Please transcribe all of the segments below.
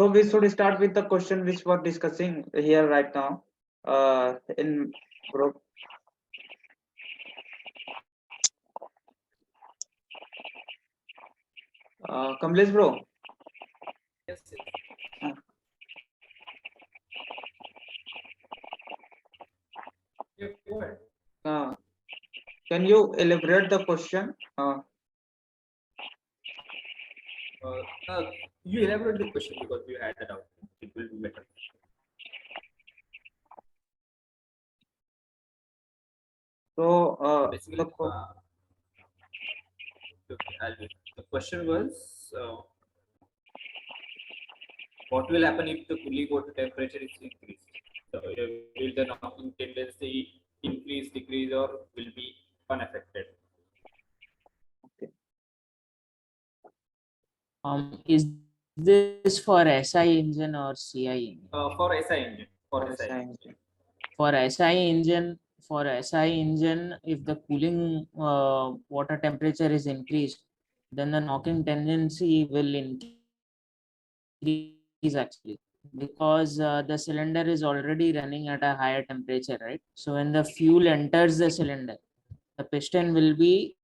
So we should start with the question which we're discussing here right now. In group. Kamlesh bro. Yes, yes. Uh, Yeah, go ahead. uh, can you elaborate the question? You elaborate the question because you had that out. It will be better. So Basically, the question was, what will happen if the cooling water temperature is increased? So, will the knocking tendency increase, decrease, or will be unaffected? Is this for SI engine or CI engine? For SI engine. For for SI SI engine. engine. For SI engine, if the cooling water temperature is increased, then the knocking tendency will increase actually, because the cylinder is already running at a higher temperature, right? So when the fuel enters the cylinder, the piston will be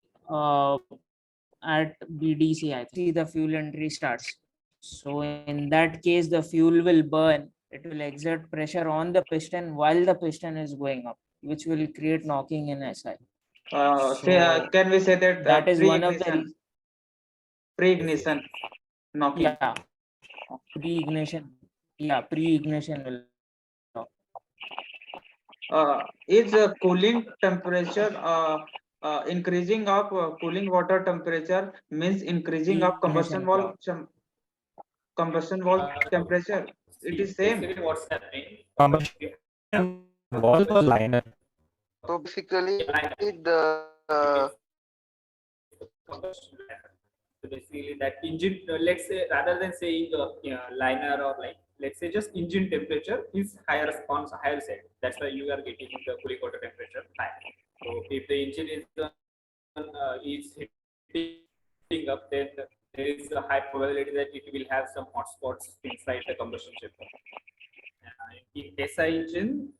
at BDC. I think the fuel entry starts. So in that case, the fuel will burn. It will exert pressure on the piston while the piston is going up, which will create knocking in SI. Can we say that That is one of the pre-ignition? Pre-ignition knocking. yeah, pre-ignition. Yeah, pre-ignition will knock. Is cooling temperature increasing of cooling water temperature means increasing of Pre-ignition clock. combustion valve temperature? It is same. Basically, what's happening? Combustion valve or liner? So basically, the combustion liner. So basically, that engine, let's say, rather than saying liner or like, let's say just engine temperature is higher on higher side. That's why you are getting the cooling water temperature high. So if the engine is heating up, then there is a high probability that it will have some hot spots inside the combustion chamber. In SI engine,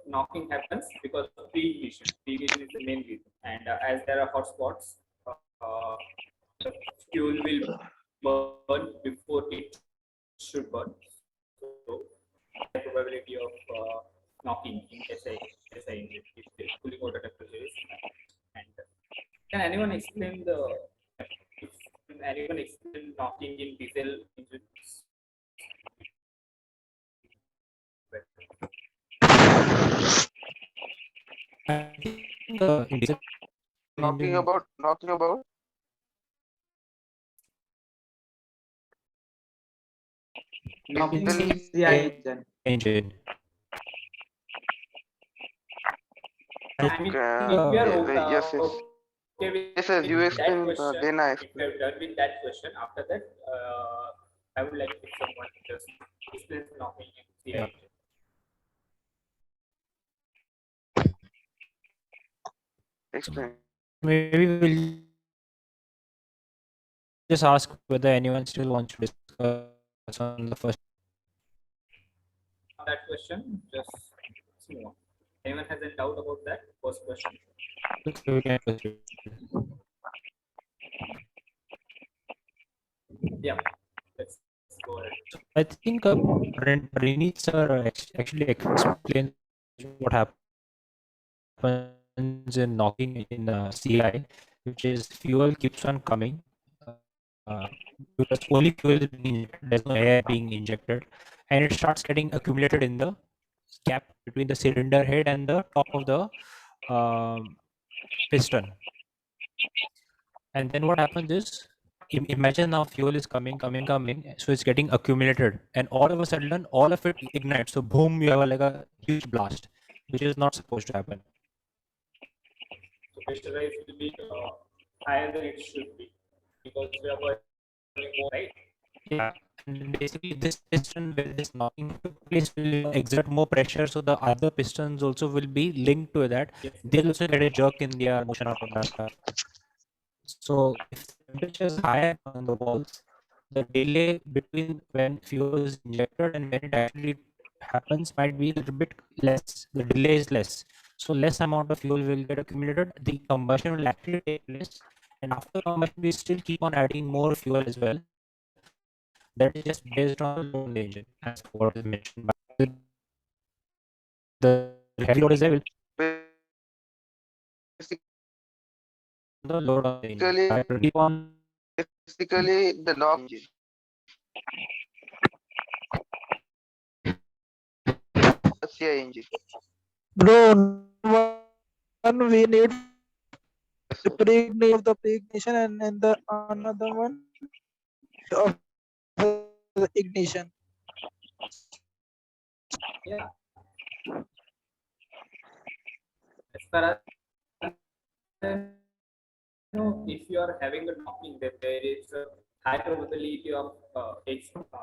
knocking happens because of pre-ignition. Pre-ignition is the main reason, and as there are hot spots, the fuel will burn before it should burn. So, high probability of knocking in SI engine if the cooling water temperature is high. And can anyone explain knocking in diesel engines? I think in diesel knocking engine, about Knocking basically in CI engine. engine. I mean, uh, if we are yes, yes. okay with Yes, yes, you that explained, question, then I if we are done with that question, after that, I would like if someone just explains knocking in CI Yeah. engine. explain. Maybe we'll just ask whether anyone still wants to discuss on the first. That question, just move on. Anyone has a doubt about that first question? So we can proceed. Yeah, let's go ahead. I think Rini sir actually explains what happens in knocking in CI, which is fuel keeps on coming. Because only fuel is being injected, there's no air being injected, and it starts getting accumulated in the gap between the cylinder head and the top of the piston. And then what happens is, imagine now fuel is coming, so it's getting accumulated, and all of a sudden, all of it ignites. So boom, you have like a huge blast, which is not supposed to happen. So pressure rise will be higher than it should be because we are burning more, right? Yeah, and basically this piston where this knocking took place will exert more pressure, so the other pistons also will be linked to that. Yes. They'll also get a jerk in their motion out of that stuff. So if the temperature is higher on the walls, the delay between when fuel is injected and when it actually happens might be a little bit less. The delay is less. So less amount of fuel will get accumulated. The combustion will actually take place. And after combustion, we still keep on adding more fuel as well. That is just based on the load on the engine, as per what is mentioned by the heavy load is there, will the load on the engine. Basically, I will keep on basically the knock engine. CI engine. Bro, one we need Yes, sir. preignition of the preignition and the another one of the ignition. Yeah. As far as if you are having a knocking, then there is a high probability of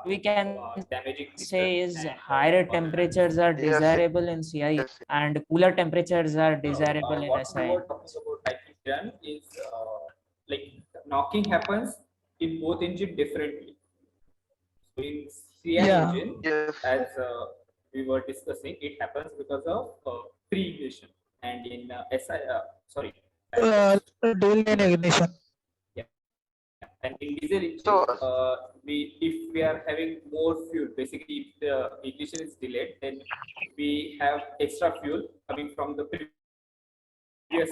We can damaging say is and, higher temperatures are Yes, yes. desirable in CI Yes, and cooler temperatures are No, desirable in what we SI. were talking about, I think, done is like knocking happens in both engine differently. So in CI Yeah. engine, yes. as we were discussing, it happens because of pre-ignition, and in SI, sorry, Dual lane ignition. and in diesel engine, So- if we are having more fuel, basically if the ignition is delayed, then we have extra fuel coming from the previous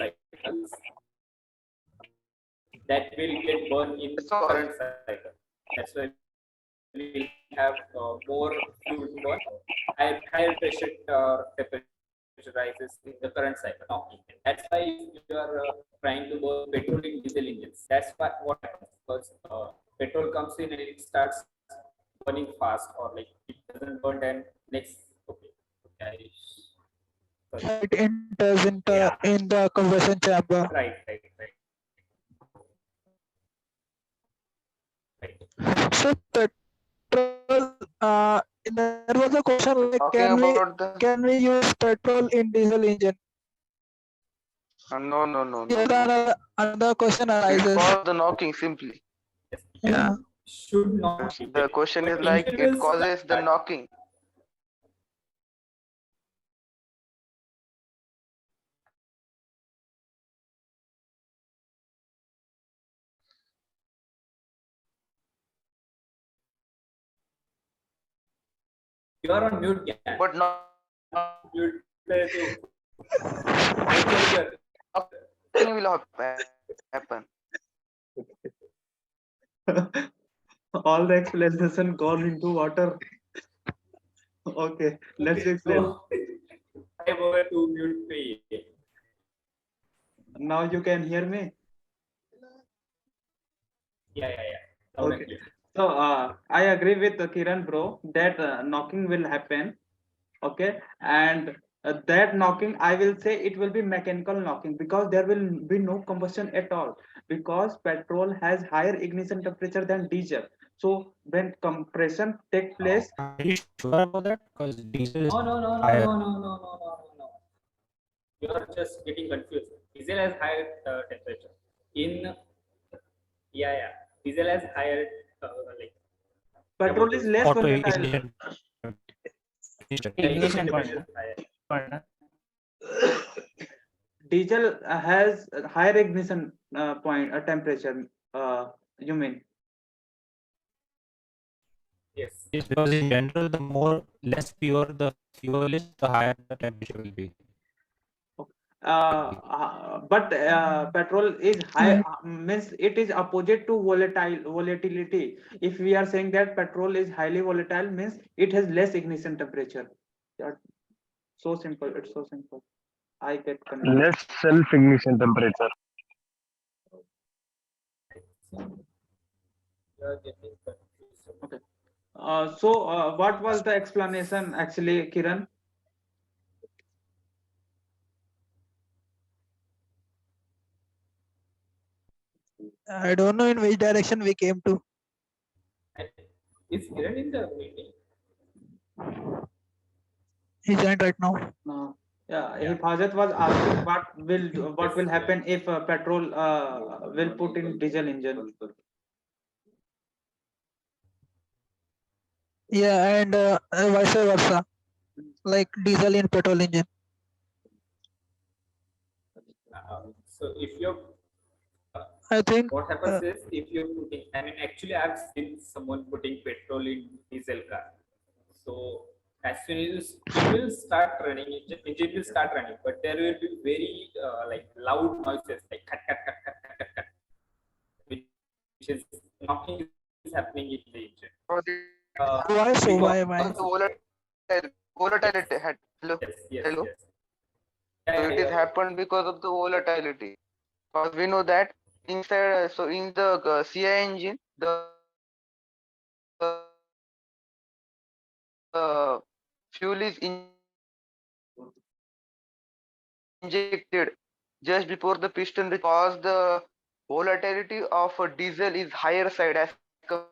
cycles that will get burned in So- current cycle. That's why we will have more fuel to burn. Higher pressure temperature rises in the current cycle. Now, that's why if you are trying to burn petrol in diesel engines, that's what happens, because petrol comes in and it starts burning fast, or like it doesn't burn, and next, okay, sorry. It enters Yeah. in the combustion chamber. Right. So petrol. There was a question like, Talking about the can we use petrol in diesel engine? no, no, no, no, Here no. another question It arises. causes the knocking simply. Yeah. Should not be The there. question But is like in it general, causes the knocking. you are on mute, yeah. But not Mute. nothing will happen. All the explanation gone into water. Okay, let's explain. So, I over to mute me. Now you can hear me. Yeah. Loud and Okay. clear. So I agree with Kiran, bro, that knocking will happen. Okay, and that knocking, I will say it will be mechanical knocking, because there will be no combustion at all, because petrol has higher ignition temperature than diesel. So when compression take place, Are you sure about that? Because diesel is No. higher. You are just getting confused. Diesel has higher temperature. Diesel has higher like petrol is less Auto volatile. ignition. Ignition point, temperature is higher. point. Diesel has higher ignition point temperature. You mean? Yes. Yes, because in general, the more less pure the fuel is, the higher the temperature will be. But petrol is high, means it is opposite to volatility. If we are saying that petrol is highly volatile, means it has less ignition temperature. Yeah. So simple. It's so simple. I get confused. Less self ignition temperature. You are getting confused. Okay. So what was the explanation actually, Kiran? I don't know in which direction we came to. Is Kiran in the meeting? He joined right now. No. Yeah, Yeah. Hifazat was asking what will happen if petrol will put in diesel engine. Yeah, and vice versa, like diesel in petrol engine. So if you're I think what happens is if you're putting, I mean, actually, I've seen someone putting petrol in diesel car. So as soon as it will start running, engine will start running, but there will be very like loud noises, like cut, cut, cut, cut, cut, cut, cut, which is knocking is happening in the engine. why so? Because Why? Volatility had hello. yes, yes, Hello. yes. So Yeah, it yeah, is happened because of the volatility. Because we know that inside, so in the CI engine, the fuel is injected just before the piston because the volatility of a diesel is higher side as compared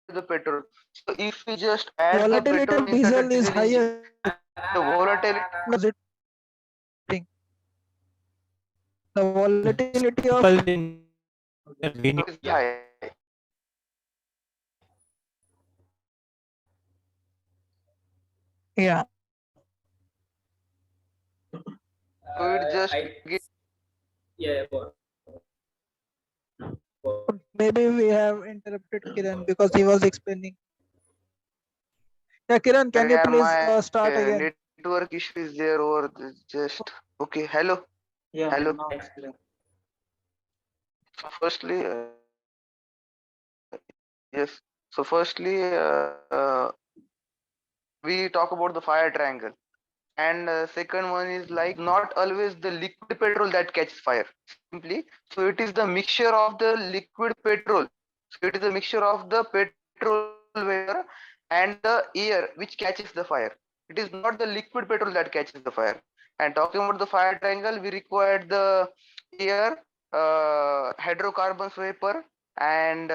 to the petrol. So if we just add the petrol inside the Volatility diesel of engine, diesel is higher. the volatility Was it thing? The volatility of Simple in a way. is high. yeah. So it just I yeah, Maybe we have interrupted Kiran because he was explaining. Yeah, Kiran, can you there please my start again? network issue is there or just okay. Hello, Yeah, hello. now it's clear. So firstly, yes. So firstly, we talk about the fire triangle, and second one is like not always the liquid petrol that catches fire. Simply, so it is the mixture of the liquid petrol. So it is a mixture of the petrol vapor and the air which catches the fire. It is not the liquid petrol that catches the fire. And talking about the fire triangle, we required the air, hydrocarbons vapor, and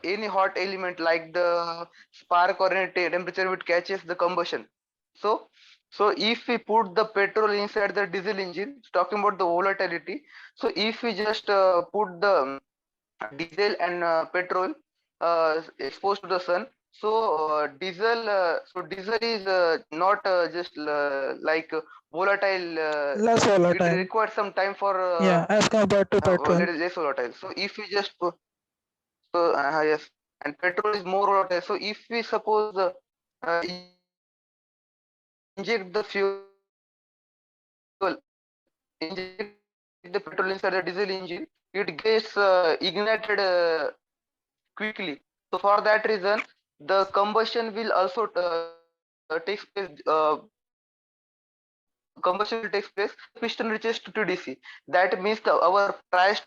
any hot element like the spark or any temperature which catches the combustion. So, so if we put the petrol inside the diesel engine, talking about the volatility. So if we just put the diesel and petrol exposed to the sun, so diesel is not just like volatile. Less It volatile. requires some time for Yeah, as compared to petrol. less volatile. So if we just put, so yes, and petrol is more volatile. So if we suppose inject the fuel, inject the petrol inside the diesel engine, it gets ignited quickly. So for that reason, the combustion will also takes place. Combustion will take place. Piston reaches to TDC. That means our price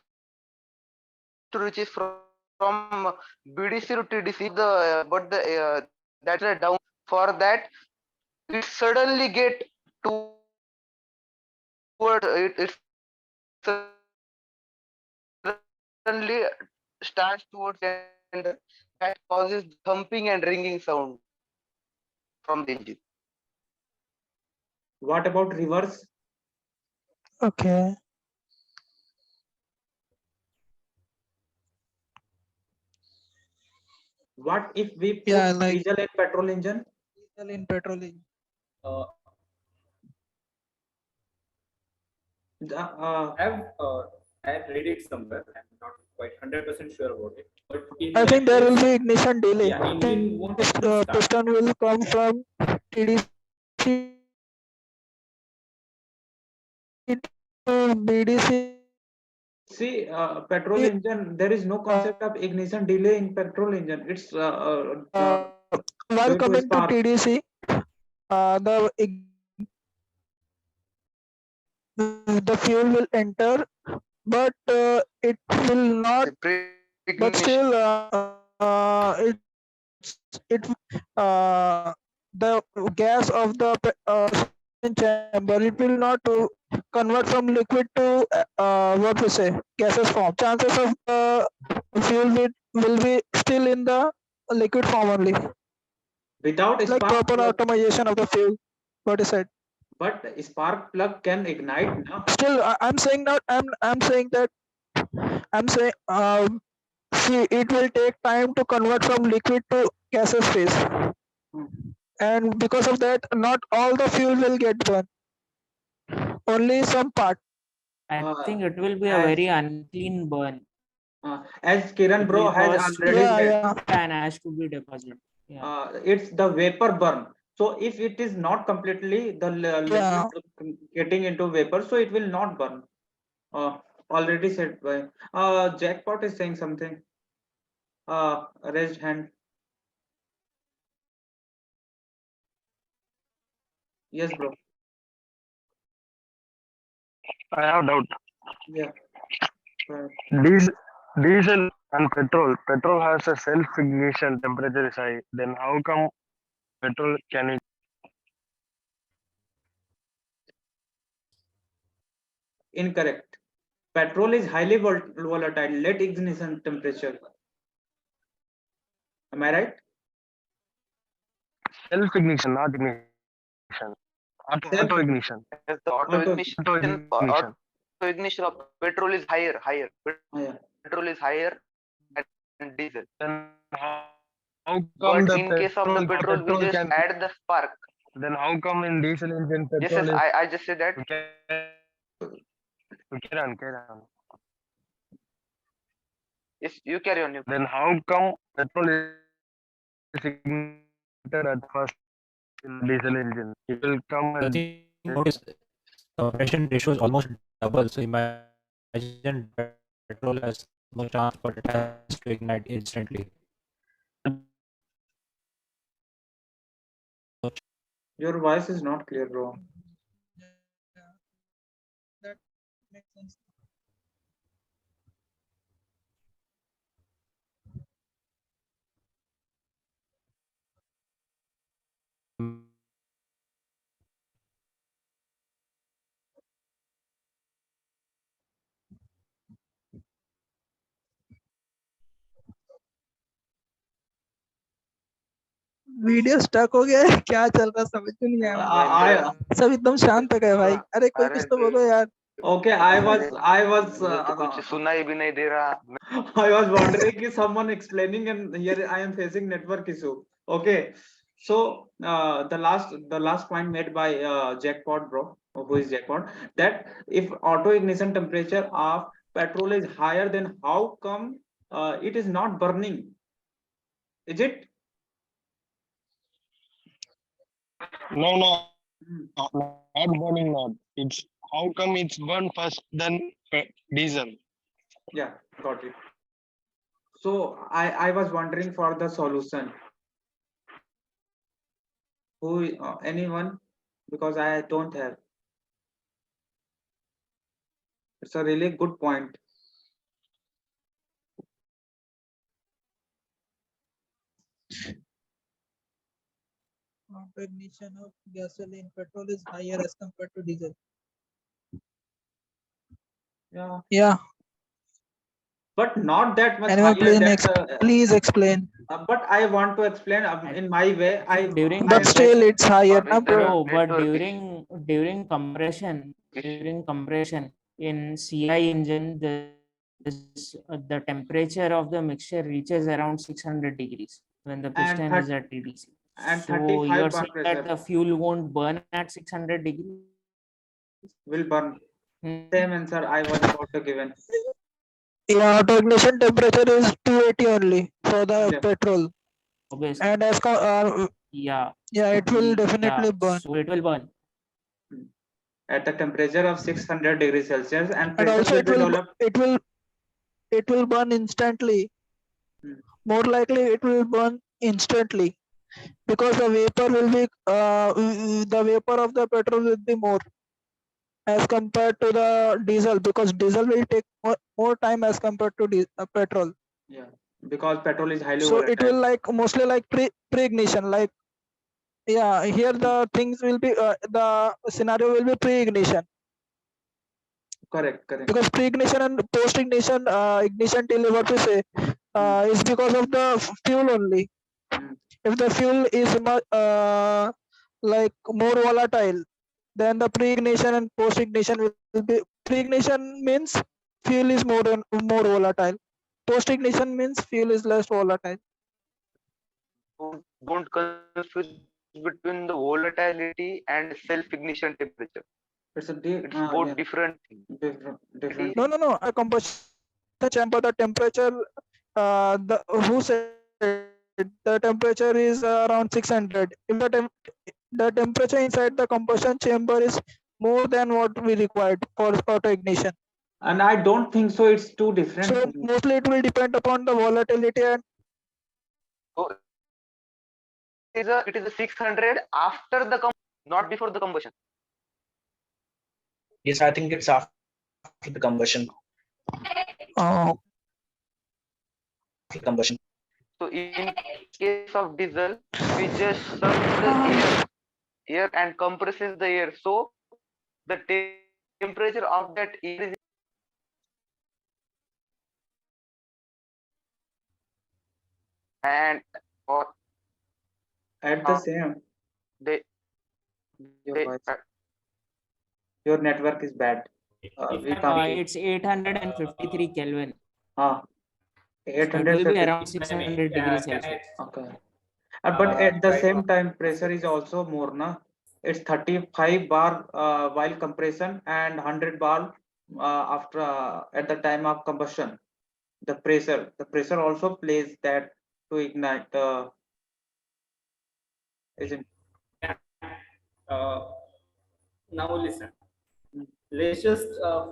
to reaches from BDC to TDC. But the that's a down. For that, it suddenly get toward it suddenly starts towards and that causes thumping and ringing sound from the engine. What about reverse? Okay. What if we Yeah, put like diesel and petrol engine? diesel in petrol engine. uh, Uh, I've read it somewhere. I'm not quite 100% sure about it. But in I that think there will case, be ignition delay. yeah, engine won't This able to start. piston will come from TDC to BDC. See, petrol engine, there is no concept of ignition delay in petrol engine. It's While going to coming to spark. TDC, the fuel will enter, but it will not. But Ignition. still, it the gas of the chamber, it will not convert from liquid to what we say gaseous form. Chances of fuel will be still in the liquid form only, Without like spark, proper automation of the fuel. what is said. But spark plug can ignite now. Still, I'm saying that I'm saying that I'm saying see, it will take time to convert from liquid to gaseous phase, and because of that, not all the fuel will get burned. Only some part. I think it will be a as- very unclean burn. As Kiran It bro will has cause already Yeah, said, yeah. and ash to be deposited. Yeah. it's the vapor burn. So if it is not completely the Yeah. liquid getting into vapor, so it will not burn. Already said by Jackpot is saying something. Raised hand. Yes, bro. I have doubt. Yeah. Right. Diesel, diesel and petrol. Petrol has a self-ignition temperature is high. Then how come petrol can it? Incorrect. Petrol is highly volatile. Let ignition temperature. Am I right? Self-ignition, not ignition. Auto Self ignition. Yes, the auto auto. ignition, Auto ignition. auto ignition of petrol is higher. Yeah. Petrol is higher than diesel. Then how come But the in case of the petrol, we just can? add the spark. Then how come in diesel engine Yes, petrol is? I just said that. Carry on. Yes, you carry on. Then how come petrol is ignited at first in diesel engine? It will come The and thing notice compression ratio is almost double. So imagine petrol has no chance, but it has to ignite instantly. Your voice is not clear, bro. That makes sense. Video stuck हो गया है क्या चल रहा समझ में नहीं आया मुझे। सब एकदम शांत हो गए भाई। अरे कोई कुछ तो बोलो यार। Okay, I was मुझे तो कुछ सुनाई भी नहीं दे रहा। I was wondering if someone explaining, and here I am facing network issue. Okay, so the last point made by Jackpot bro, who is Jackpot, that if auto ignition temperature of petrol is higher, then how come it is not burning? Is it? no, not burning. Not. It's how come it's burn first then diesel. Yeah, got it. So I was wondering for the solution. Who anyone? Because I don't have. It's a really good point. Ignition of gasoline petrol is higher as compared to diesel. Yeah. Yeah. But not that much Anyone higher please, that, please explain. but I want to explain in my way. During But still it's higher, na bro? no, but Network during compression in CI engine, the temperature of the mixture reaches around 600 degrees when the piston is at TDC. and So 35 you're bar saying pressure that the fuel won't burn at 600 degrees? will burn. Same answer I was about to given. Yeah, auto ignition temperature is 280 only for the Yeah. petrol. Obviously. And as Yeah. it will definitely burn. So it will burn. At the temperature of 600 degrees Celsius, and And pressure also will be developed. it will burn instantly. More likely it will burn instantly because the vapor will be the vapor of the petrol will be more as compared to the diesel, because diesel will take more time as compared to petrol. Yeah, because petrol is highly So it will volatile. like mostly like pre-ignition, like yeah, here the things will be the scenario will be pre-ignition, Correct. because pre-ignition and post-ignition ignition till what we say is because of the fuel only. If the fuel is like more volatile. Then the pre-ignition and post-ignition will be, pre-ignition means fuel is more volatile. Post-ignition means fuel is less volatile. Don't confuse between the volatility and self-ignition temperature. It's a It's both yeah, different things. different. No. A combustion chamber, the temperature, the who said the temperature is around 600. If the temperature inside the combustion chamber is more than what we required for auto ignition. And I don't think so. It's two different So things. mostly it will depend upon the volatility and So it is a 600 after the not before the combustion. Yes, I think it's after the combustion. Combustion. So in case of diesel, we just suck the air and compresses the air. So the temperature of that air is and or At the same, they your they voice, your network is bad. We can't. It's 853 Kelvin. So it will be 850. around 600 degrees Celsius. Okay. But at the same time, pressure is also more, na? It's 35 bar while compression and 100 bar after at the time of combustion. The pressure also plays that to ignite. Isn't? Now listen. Let's just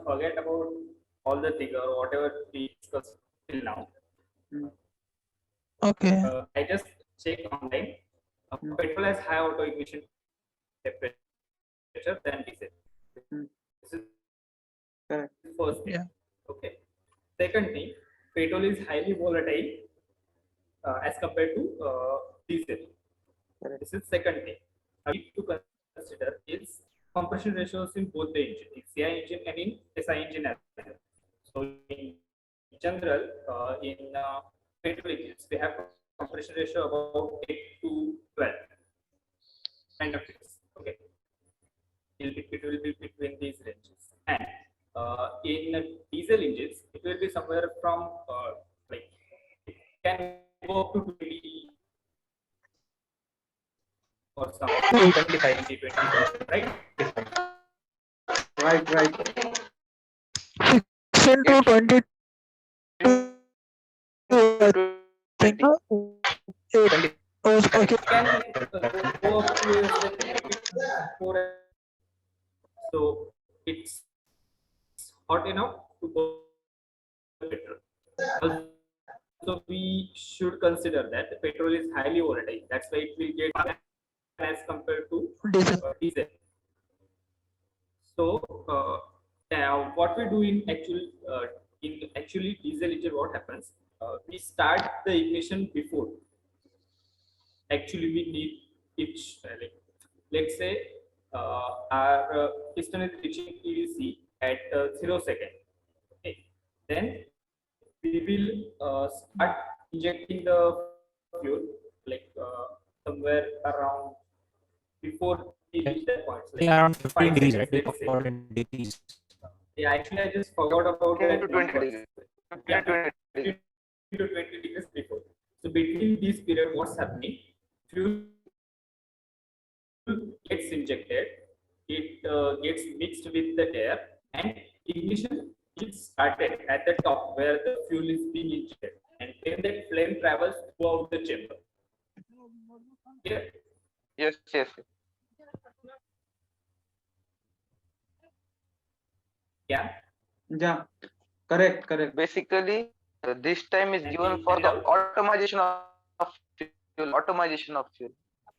forget about all the figure, whatever we discussed till now. okay. I just checked online. Petrol has high auto ignition temperature than diesel. This is Correct. first thing. Yeah. Okay. Second thing, petrol is highly volatile as compared to diesel. Correct. This is second thing. I need to consider is compression ratios in both the engine, in CI engine and in SI engine as well. So in general, in petrol engines, we have compression ratio about 8 to 12 kind of things. Okay, it will be between these ranges. And in diesel engines, it will be somewhere from like it can go up to 20 or something. 25. 20, right? Right. 6 into 20. I think, no? 8. Oh, okay. Can go up to 4. So it's hot enough to go petrol. Also, we should consider that the petrol is highly volatile. That's why it will get as compared to diesel. So what we do in actually diesel engine, what happens? We start the ignition before. Actually, we need each let's say our piston is reaching EDC at 0 second. Okay. Then we will start injecting the fuel somewhere around before we reach that point. I think around 15 degrees, seconds, right? let's say. 14 degrees. Yeah, actually, I just forgot about 10 that. to 20 degrees. 15 20 degrees. to 20 degrees before. So between this period, what's happening? Fuel gets injected, it gets mixed with the air, and ignition is started at the top where the fuel is being injected, and then that flame travels throughout the chamber. Yeah. Yes. Yeah. Correct. Basically, this time is given for the automation of fuel.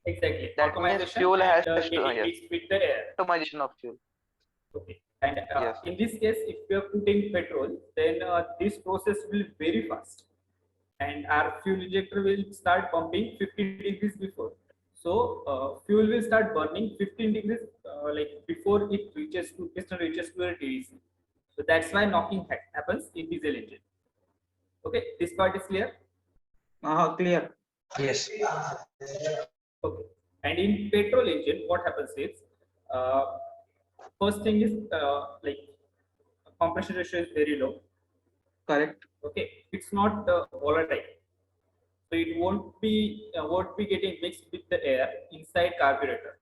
Exactly. That means Automation fuel has and, to getting yes. mixed with the air. Automation of fuel. Okay. And Yes. in this case, if we are putting petrol, then this process will be very fast, and our fuel injector will start pumping 15 degrees before. So fuel will start burning 15 degrees before it reaches to piston reaches to the TDC. So that's why knocking happens in diesel engine. Okay, this part is clear. Clear. Yes. Okay, And in petrol engine, what happens is, first thing is like compression ratio is very low. Correct. Okay, it's not volatile, so it won't be getting mixed with the air inside carburetor.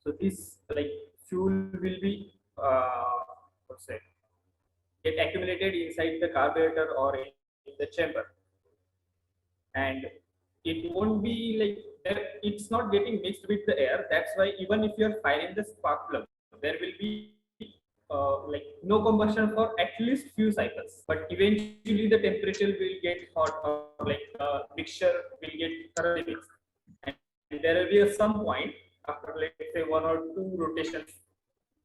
So this like fuel will be what's that? Get accumulated inside the carburetor or in the chamber, and it won't be like it's not getting mixed with the air. That's why even if you're firing the spark plug, there will be like no combustion for at least few cycles, but eventually the temperature will get hot, or like mixture will get thoroughly mixed, and there will be some point after let's say 1 or 2 rotations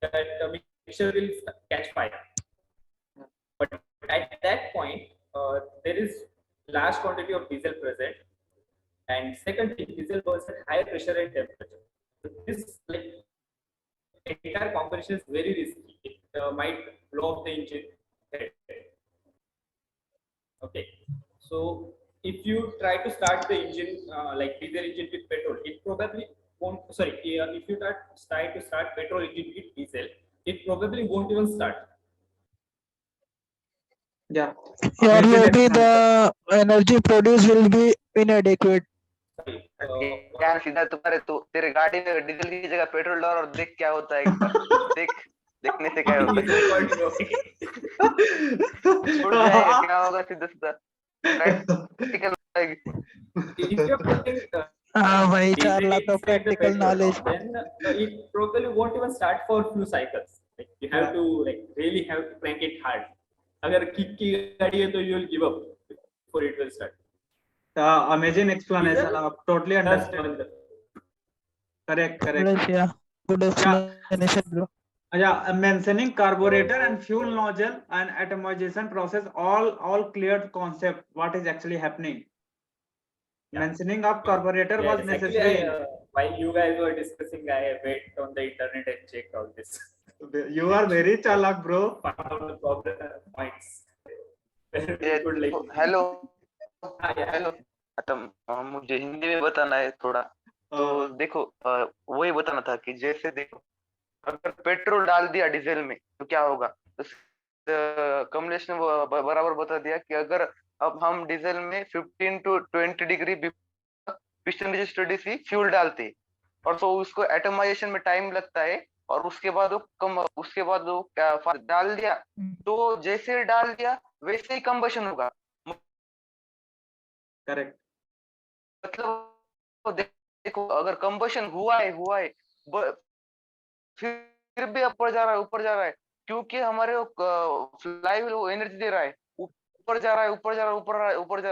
that the mixture will catch fire. But at that point, there is large quantity of diesel present, and second thing, diesel burns at high pressure and temperature. So this like entire combination is very risky. It might blow up the engine head. Okay, so if you try to start the engine like diesel engine with petrol, it probably won't. Sorry, if you try to start petrol engine with diesel, it probably won't even start. Yeah. Or Amazing maybe explanation. the energy produced will be inadequate. Sorry, यार सीधा तुम्हारे तो तेरे गाड़ी में diesel की जगह petrol डाल और देख क्या होता है एक बार देख देखने से क्या होता है उड़ जाएगा क्या होगा सीधा सीधा प्रैक्टिकल if you're putting भाई diesel 4 lakh inside the practical petrol, knowledge. then it probably won't even start for few cycles. Like you have Yeah. to like really have to crank it hard. अगर kick की गाड़ी है तो you will give up before it will start. Amazing explanation. Totally That's understand. Correct. Yeah, good explanation, bro. Yeah, mentioning carburetor and fuel nozzle and atomization process, all clear concept. What is actually happening? Yeah. Mentioning of carburetor was Yes, necessary. actually, while you guys were discussing, I went on the internet and checked all this. You are very chalak, bro. Found out the problem points. ये Good, like, hello yeah. Hello तो मुझे हिंदी में बताना है थोड़ा तो देखो वही बताना था कि जैसे देखो अगर पेट्रोल डाल दिया डीजल में तो क्या होगा तो कमलेश ने बराबर बता दिया कि अगर अब हम डीजल में 15 to 20 degree piston registered DC fuel डालते और तो उसको एटमाइजेशन में टाइम लगता है और उसके बाद वो क्या डाल दिया तो जैसे डाल दिया वैसे ही कंबशन होगा Correct. मतलब देखो अगर कंबशन हुआ है फिर भी ऊपर जा रहा है क्योंकि हमारे फ्लाईव्हील वो एनर्जी दे रहा है ऊपर जा रहा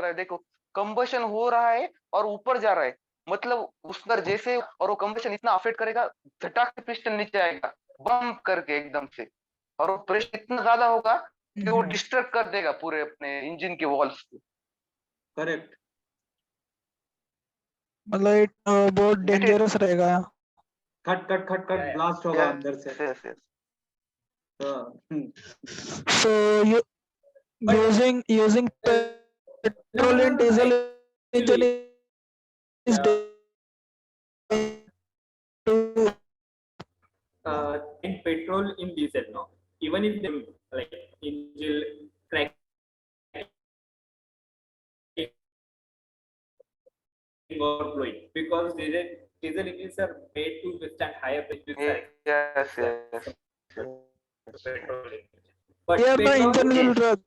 है देखो कंबशन हो रहा है और ऊपर जा रहा है मतलब उसका जैसे और वो कंबशन इतना अफेक्ट करेगा झटाक से पिस्टन नीचे आएगा बम्प करके एकदम से और वो प्रेशर इतना ज्यादा होगा कि वो डिस्टर्ब कर देगा पूरे अपने इंजन के वॉल्स को Correct. मतलब बहुत डेंजरस रहेगा. खट ब्लास्ट होगा अंदर से. So using petrol and diesel engine is in petrol in diesel, no. Even if they like engine crack or blowing, because diesel engines are made to withstand higher pressure. yes. Petrol engine. But here the petrol engine will run.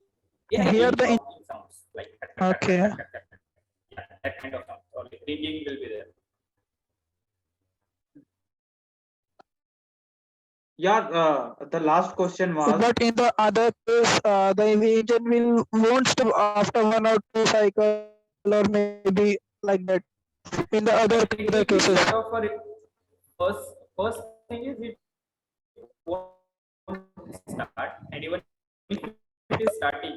yeah, Here it the sounds like Okay. yeah, that kind of sound or like ringing will be there. Yeah, the last question was. But in the other case, the engine won't stop after 1 or 2 cycle or maybe like that. In the other cases. First thing is it won't start, and even if it is starting,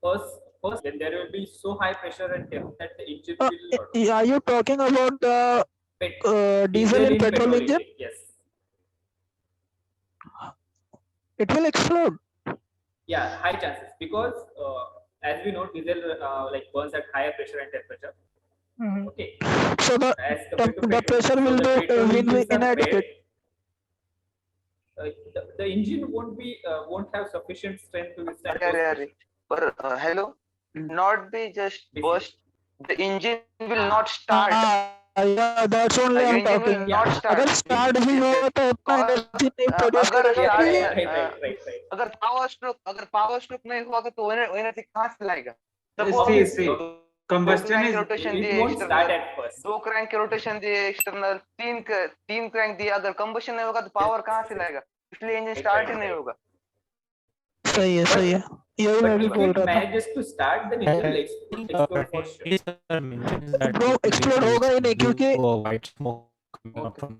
first then there will be so high pressure and depth that the engine will. Are you talking about the diesel and petrol engine? Yes. It will explode. Yeah, high chances because as we know, diesel like burns at higher pressure and temperature. Mhm. Okay, So as compared to the petrol. pressure So will the be petrol will be engines are inadequate. bad. The engine won't have sufficient strength to withstand अरे those अरे pressure. अरे पर hello, not be just Basically. burst. The engine will not start. Yeah, that's only Your I'm engine will talking. not Yeah. start. अगर start भी Yes, हुआ yes. तो उतना Cause energy नहीं प्रोड्यूस अगर करेगा Yeah, start क्योंकि right. अगर पावर स्ट्रोक नहीं हुआ तो वो एनर्जी कहाँ से लाएगा? See, Suppose see, Obviously, दो combustion crank is rotation it दिए won't start external, at first. दो क्रैंक के रोटेशन दिए एक्सटर्नल, तीन क्रैंक दिए, अगर कंबशन नहीं होगा तो पावर कहाँ से लाएगा? इसलिए इंजन स्टार्ट ही नहीं होगा. सही है यही मैं But भी if बोल it रहा था. manages to start, then it will I explode, think explode for sure. it mentions that Bro, it will explode be होगा ही नहीं blue क्योंकि or white smoke coming out Okay. from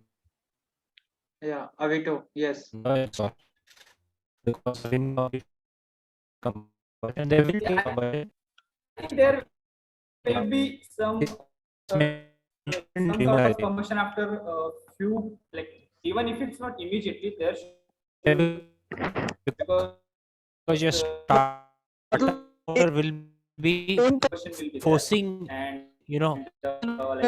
yeah, Avito, yes. the exhaust because in combustion there will be Yeah, combustion. I think there will be some It's mentioned some here, sort I of think. combustion after a few, like even if it's not immediately, there There should, will- because because your starter will be combustion will be there forcing, and you know, like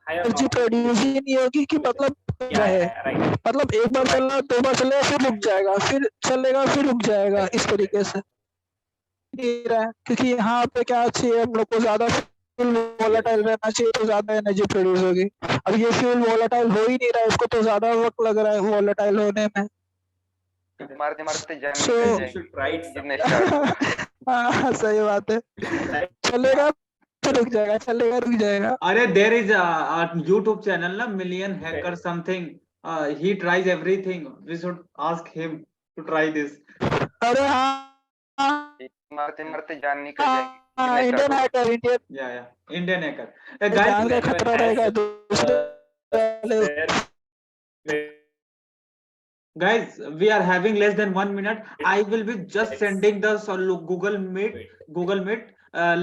higher energy knocking produce ही नहीं होगी कि मतलब रहे. right. मतलब एक बार चला, दो बार चलेगा, फिर रुक जाएगा, फिर चलेगा, फिर रुक जाएगा, इस तरीके से नहीं रहा है. क्योंकि यहाँ पे क्या चाहिए हम लोग को, ज्यादा फ्यूल वोलेटाइल रहना चाहिए तो ज्यादा एनर्जी प्रोड्यूस होगी. अब ये फ्यूल वोलेटाइल हो ही नहीं रहा है, इसको तो ज्यादा वक्त लग रहा है वोलेटाइल होने में. मारते मारते जान So- निकल You जाएगी. should try it कितने sometime. स्टार्ट हाँ, सही बात है. You should try it. चलेगा फिर रुक जाएगा, चलेगा रुक जाएगा. Are there is a YouTube channel na Million Hacker Okay. something. He tries everything. We should ask him to try this. अरे हाँ, मारते मारते जान निकल जाएगी. हाँ, कितने इंडियन स्टार्ट होगा. Hacker, Indian Yeah, Indian Hacker. Guys, जान का Anyone खतरा has, रहेगा दूसरे वाले. guys, we are having less than 1 minute. I will be just Yes. sending the Google Meet. Wait. Google Meet.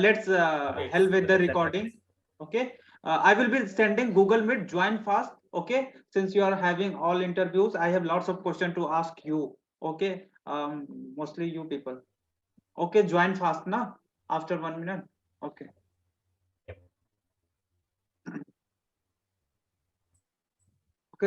Let's Wait, hell with the that recording. matters. Okay. I will be sending Google Meet. Join fast. Okay. Since you are having all interviews, I have lots of questions to ask you. Okay. Mostly you people. Okay. Join fast, na? After 1 minute. Okay.